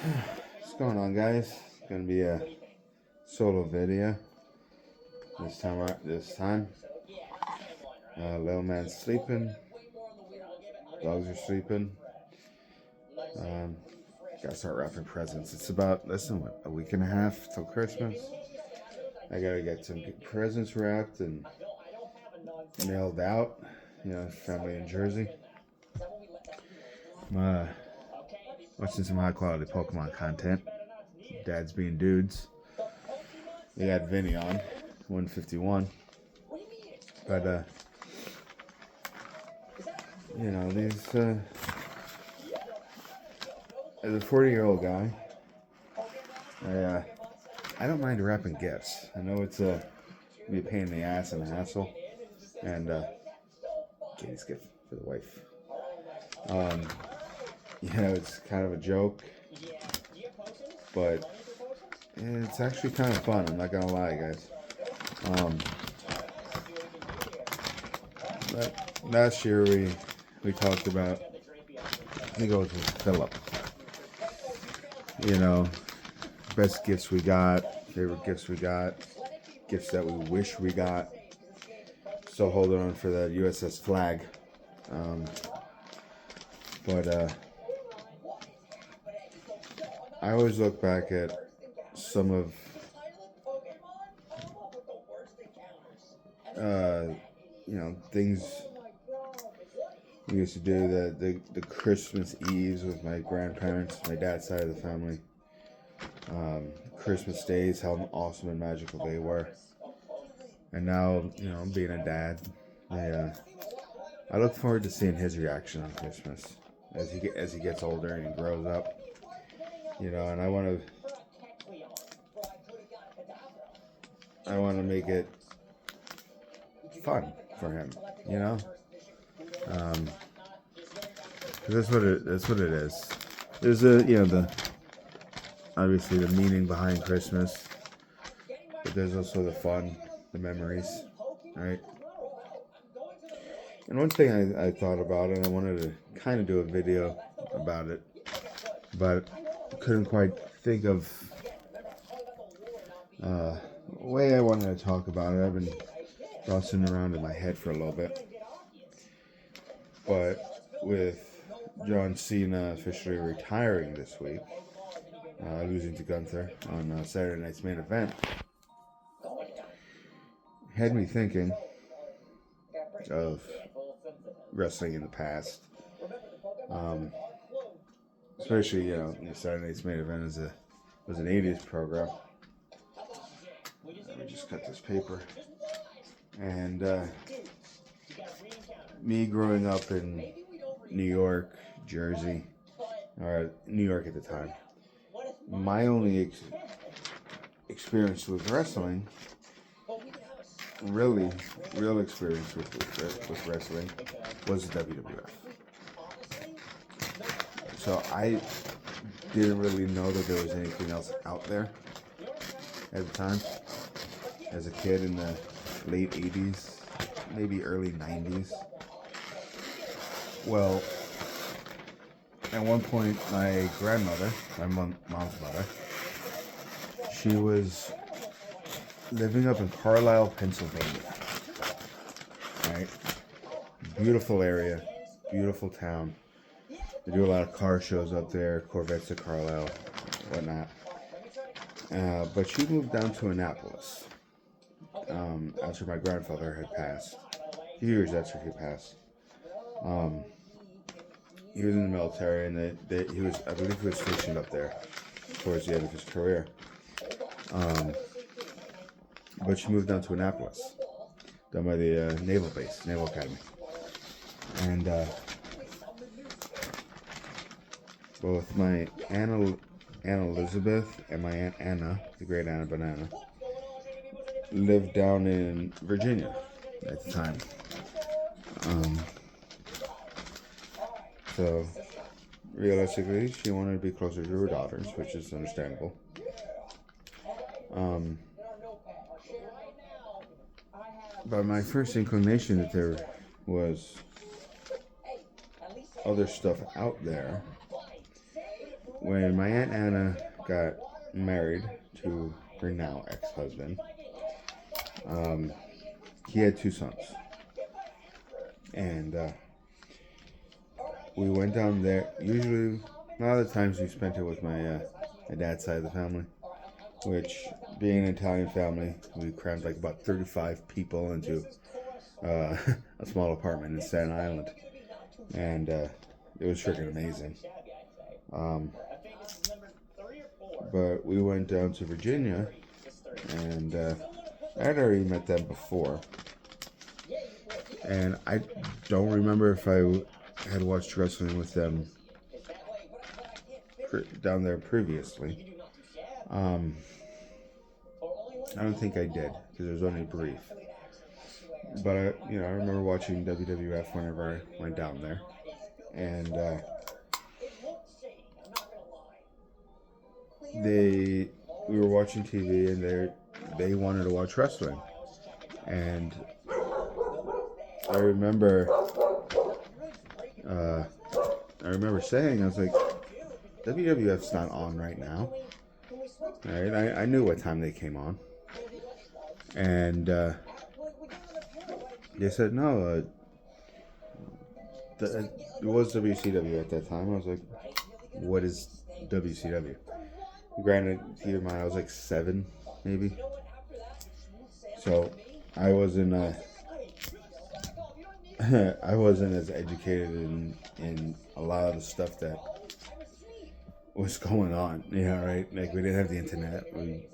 What's going on, guys? It's gonna be a solo video this time. Little man's sleeping. Dogs are sleeping. Gotta start wrapping presents. It's about a week and a half till Christmas. I gotta get some presents wrapped and mailed out. Family in Jersey. I'm watching some high quality Pokemon content. Dads being dudes. They got Vinny on 151. But these as a 40-year-old guy, I don't mind wrapping gifts. I know it's be a pain in the ass and a hassle, and Katie's gift for the wife. It's kind of a joke, but it's actually kind of fun. I'm not gonna lie, guys. Last year we talked about. I think it was with Philip. Best gifts we got, favorite gifts we got, gifts that we wish we got. Still holding on for that USS flag. But I always look back at some of things we used to do, the Christmas Eves with my grandparents, my dad's side of the family. Christmas days, how awesome and magical they were. And now, being a dad, I look forward to seeing his reaction on Christmas as he gets older and he grows up. And I want to make it fun for him. That's what it is. There's obviously the meaning behind Christmas, but there's also the fun, the memories, right? And one thing I thought about, and I wanted to kind of do a video about it, but couldn't quite think of a way I wanted to talk about it. I've been tossing around in my head for a little bit. But with John Cena officially retiring this week, losing to Gunther on Saturday night's main event, had me thinking of wrestling in the past. Especially, Saturday night's main event was an 80s program. Let me just cut this paper. And me growing up in New York, Jersey, or New York at the time, my only experience with wrestling, real experience with wrestling, was the WWF. So I didn't really know that there was anything else out there at the time. As a kid in the late 80s, maybe early 90s. Well, at one point, my grandmother, my mom's mother, she was living up in Carlisle, Pennsylvania. Right? Beautiful area, beautiful town. They do a lot of car shows up there, Corvettes of Carlisle, whatnot. But she moved down to Annapolis after my grandfather had passed. A few years after he passed. He was in the military, and I believe he was stationed up there towards the end of his career. But she moved down to Annapolis, down by the Naval Base, Naval Academy. And both my Aunt Elizabeth and my Aunt Anna, the great Anna Banana, lived down in Virginia at the time. So realistically, she wanted to be closer to her daughters, which is understandable. But my first inclination that there was other stuff out there when my Aunt Anna got married to her now ex-husband, he had two sons. And we went down there. Usually, a lot of the times we spent it with my dad's side of the family, which, being an Italian family, we crammed like about 35 people into a small apartment in Staten Island. And it was freaking amazing. But we went down to Virginia, and I had already met them before. And I don't remember if I had watched wrestling with them down there previously. I don't think I did, because it was only brief. But I remember watching WWF whenever I went down there, and we were watching TV, and they wanted to watch wrestling, and I remember saying, I was like, WWF's not on right now. Right? I knew what time they came on. And they said, no, it was WCW at that time. I was like, what is WCW? Granted, keep in mind, I was like 7, maybe. So I wasn't I wasn't as educated in a lot of the stuff that was going on, right? Like, we didn't have the internet, we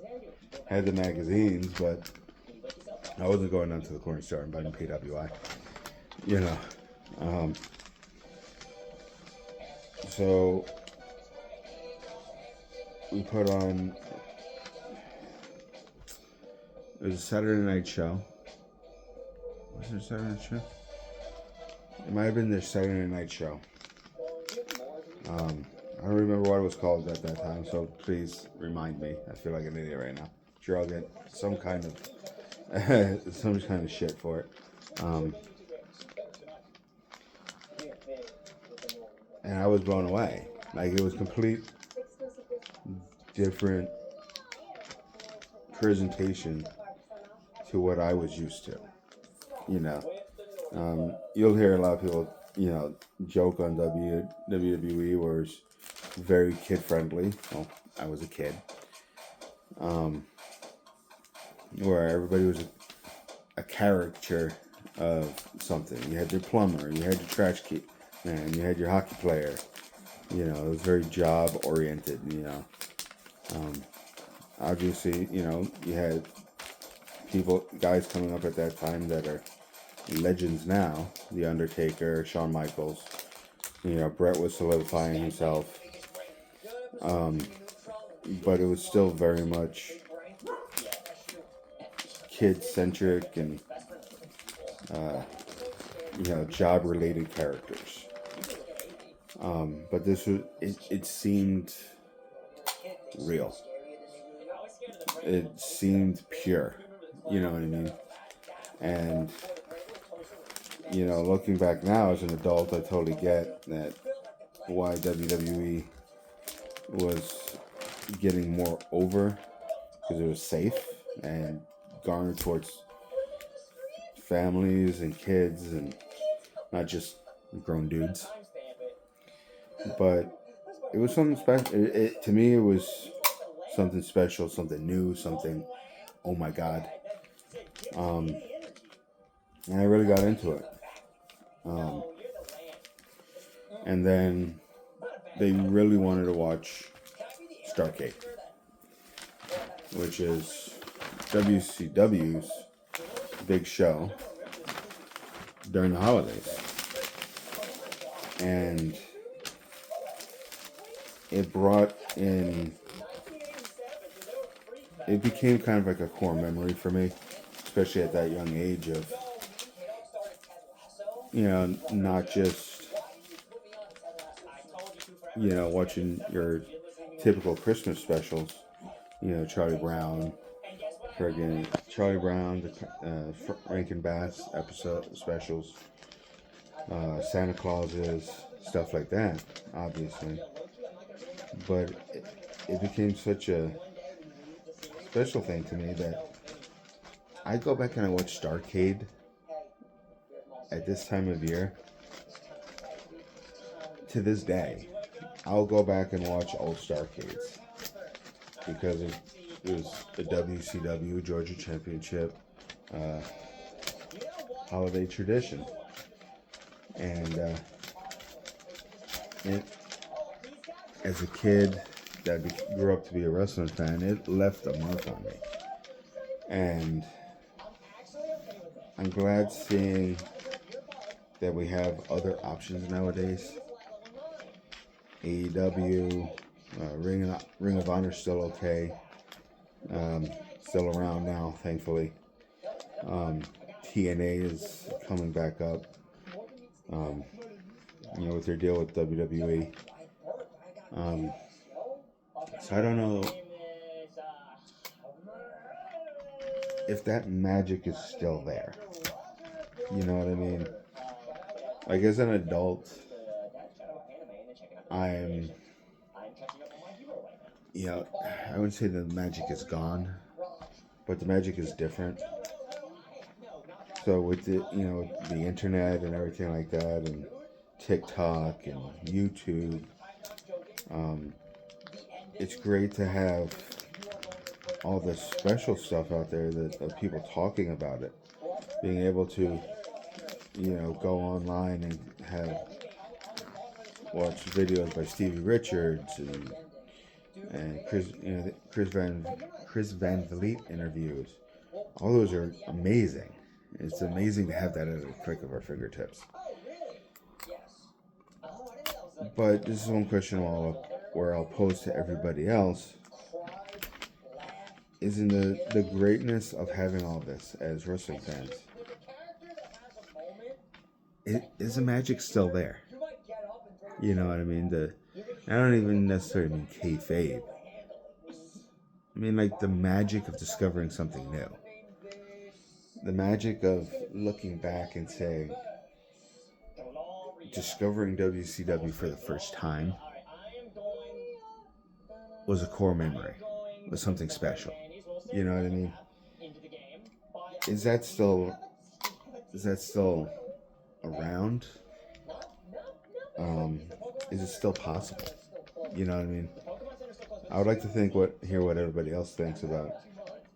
had the magazines, but I wasn't going down to the corner store and buying PWI, so we put on, it was a Saturday night show. Was it a Saturday night show? It might have been their Saturday night show. I don't remember what it was called at that time, so please remind me. I feel like an idiot right now. Sure, I'll get some kind of shit for it. And I was blown away. Like, it was complete different presentation to what I was used to. You'll hear a lot of people, joke on WWE, where it's very kid friendly. Well, I was a kid. Where everybody was a caricature of something. You had your plumber, you had your trash man, you had your hockey player. It was very job oriented. Obviously, you had guys coming up at that time that are legends now. The Undertaker, Shawn Michaels. Brett was solidifying himself. But it was still very much kid-centric and, job-related characters. But this was, it seemed real. It seemed pure. You know what I mean? And, looking back now as an adult, I totally get that why WWE was getting more over, because it was safe and garnered towards families and kids and not just grown dudes. But it was something special. To me, it was something special, something new, something, oh my God. And I really got into it. And then they really wanted to watch Starrcade, which is WCW's big show during the holidays. And it became kind of like a core memory for me, especially at that young age of, not just, watching your typical Christmas specials, Charlie Brown, the Rankin Bass episode specials, Santa Clauses, stuff like that, obviously. but it became such a special thing to me that I go back and I watch Starrcade at this time of year. To this day, I'll go back and watch old Starrcades because it was the WCW Georgia Championship holiday tradition, and as a kid that grew up to be a wrestling fan, it left a mark on me, and I'm glad seeing that we have other options nowadays. AEW, Ring of Honor still okay, still around now, thankfully. TNA is coming back up, with their deal with WWE. So I don't know if that magic is still there. You know what I mean? Like, as an adult, I wouldn't say the magic is gone, but the magic is different. So with the internet and everything like that, and TikTok and YouTube, it's great to have all this special stuff out there of people talking about it, being able to, go online and watch videos by Stevie Richards and Chris Van Vliet interviews. All those are amazing. It's amazing to have that at a click of our fingertips. But this is one question where I'll pose to everybody else. Isn't the greatness of having all this as wrestling fans, is the magic still there? You know what I mean? I don't even necessarily mean kayfabe. I mean, like, the magic of discovering something new. The magic of looking back and saying, discovering WCW for the first time was a core memory, was something special. You know what I mean? Is that still around? Is it still possible? You know what I mean? I would like to hear what everybody else thinks about.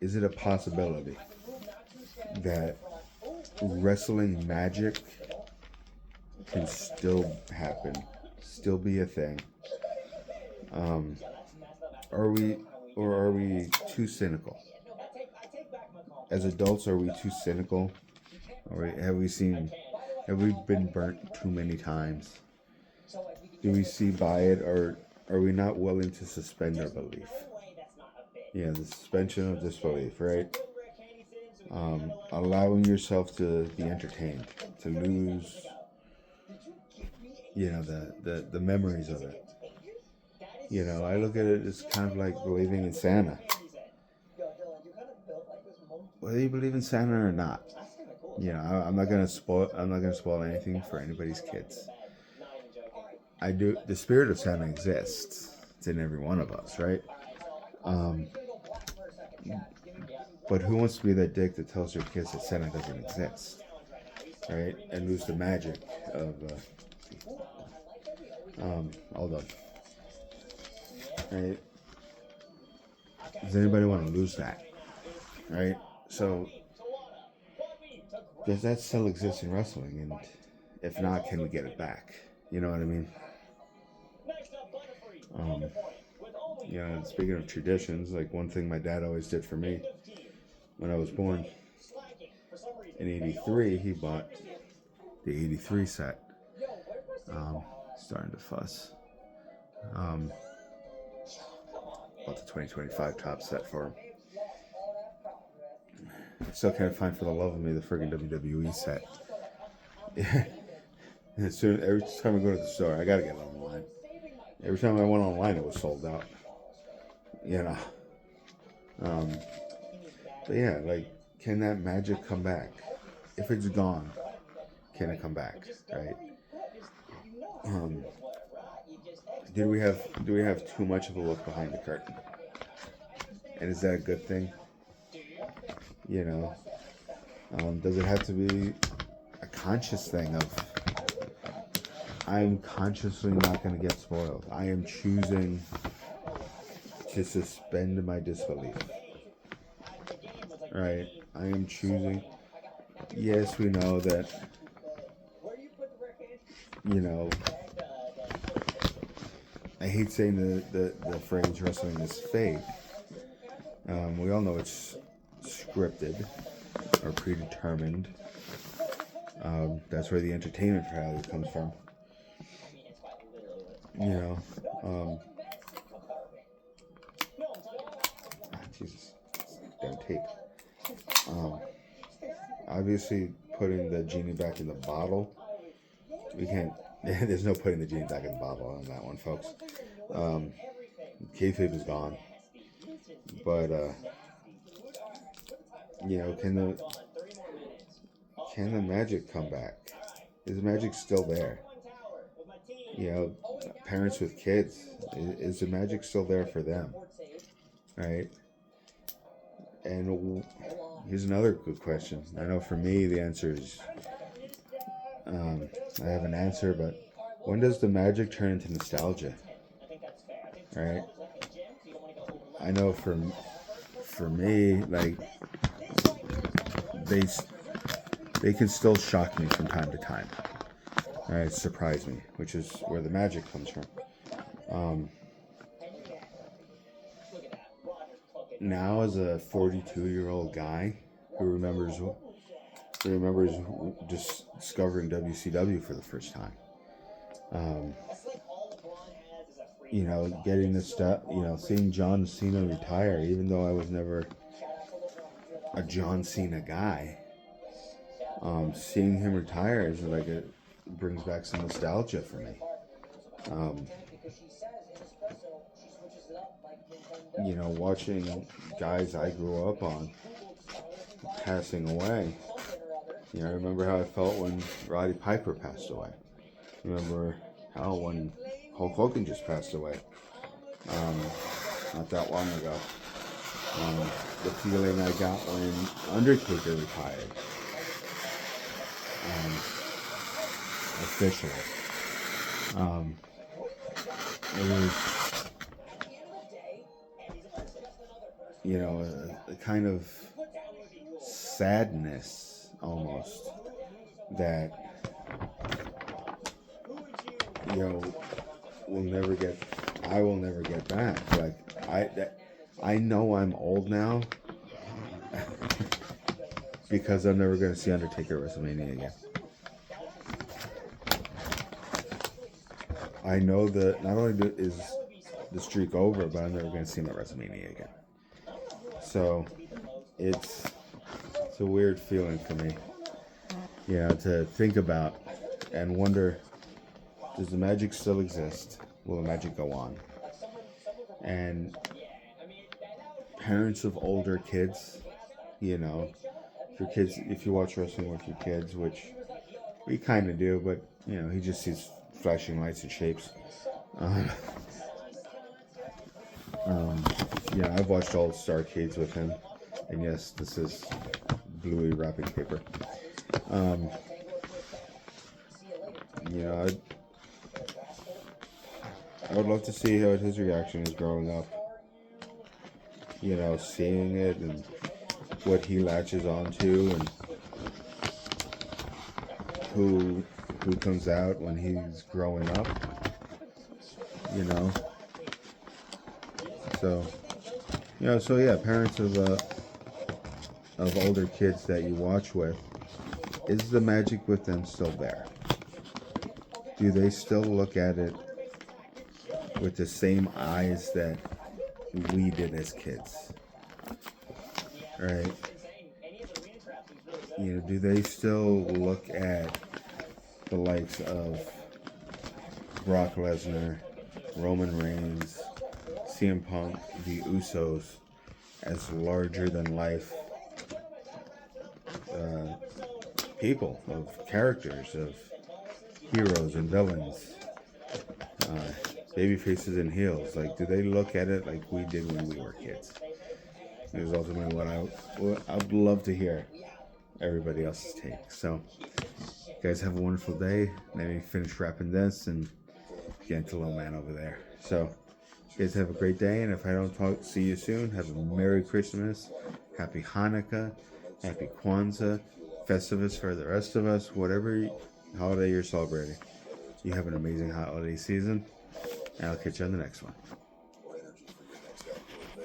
Is it a possibility that wrestling magic can still happen, still be a thing? Are we too cynical? As adults, are we too cynical? Or have we been burnt too many times? Do we see by it, or are we not willing to suspend our belief? Yeah, the suspension of disbelief, right? Allowing yourself to be entertained, to lose, the memories of it. I look at it as kind of like believing in Santa. Whether you believe in Santa or not, I'm not gonna spoil anything for anybody's kids. I do. The spirit of Santa exists. It's in every one of us, right? But who wants to be that dick that tells their kids that Santa doesn't exist, right? And lose the magic of. Hold on. Right? Does anybody want to lose that? Right? So, does that still exist in wrestling? And if not, can we get it back? You know what I mean? Speaking of traditions, like, one thing my dad always did for me when I was born in '83, he bought the '83 set. Starting to fuss. Bought the 2025 top set for him. I still can't find, for the love of me, the friggin' WWE set. Every time I go to the store, I gotta get it online. Every time I went online, it was sold out. But yeah, like, can that magic come back? If it's gone, can it come back? Right? do we have too much of a look behind the curtain? And is that a good thing? You know, does it have to be a conscious thing of I'm consciously not going to get spoiled. I am choosing to suspend my disbelief. Right? I am choosing. Yes, we know that, you know, I hate saying the phrase wrestling is fake. We all know it's scripted or predetermined. That's where the entertainment value comes from. You know, Jesus, damn tape. Obviously, putting the genie back in the bottle, we can't. There's no putting the genie back in the bottle on that one, folks. Kayfabe is gone, but you know, can the magic come back? Is the magic still there? You know, parents with kids, is the magic still there for them? Right? And here's another good question. I know for me the answer is I have an answer, but when does the magic turn into nostalgia? Right? I know for me, like they can still shock me from time to time. Right? Surprise me, which is where the magic comes from. Now, as a 42-year-old guy who remembers just discovering WCW for the first time, you know, getting this stuff, you know, seeing John Cena retire, even though I was never a John Cena guy, seeing him retire is like it brings back some nostalgia for me. You know, watching guys I grew up on passing away. You know, I remember how I felt when Roddy Piper passed away. Remember how when Hulk Hogan just passed away, not that long ago. The feeling I got when Undertaker retired, officially. It was, you know, a kind of sadness almost that, you know, I will never get back. Like I know I'm old now because I'm never going to see Undertaker at WrestleMania again. I know that not only is the streak over, but I'm never going to see him at WrestleMania again. So it's a weird feeling for me, you know, to think about and wonder, does the magic still exist? Will the magic go on? And parents of older kids, you know, if you watch wrestling with your kids, which we kind of do, but, you know, he just sees flashing lights and shapes. Yeah, I've watched all Starcades with him, and yes, this is bluey wrapping paper. You know, I would love to see how his reaction is growing up. You know, seeing it and what he latches onto, and who comes out when he's growing up. You know, so yeah, parents of older kids that you watch with, is the magic with them still there? Do they still look at it with the same eyes that we did as kids? Right? You know, do they still look at the likes of Brock Lesnar, Roman Reigns, CM Punk, the Usos as larger than life people, of characters, of heroes and villains? baby faces in heels. Like, do they look at it like we did when we were kids? Is ultimately what I would love to hear everybody else's take. So, you guys have a wonderful day. Let me finish wrapping this and get into little man over there. So, you guys have a great day, and if I don't see you soon, have a Merry Christmas, Happy Hanukkah, Happy Kwanzaa, Festivus for the rest of us, whatever holiday you're celebrating. You have an amazing holiday season, and I'll catch you on the next one.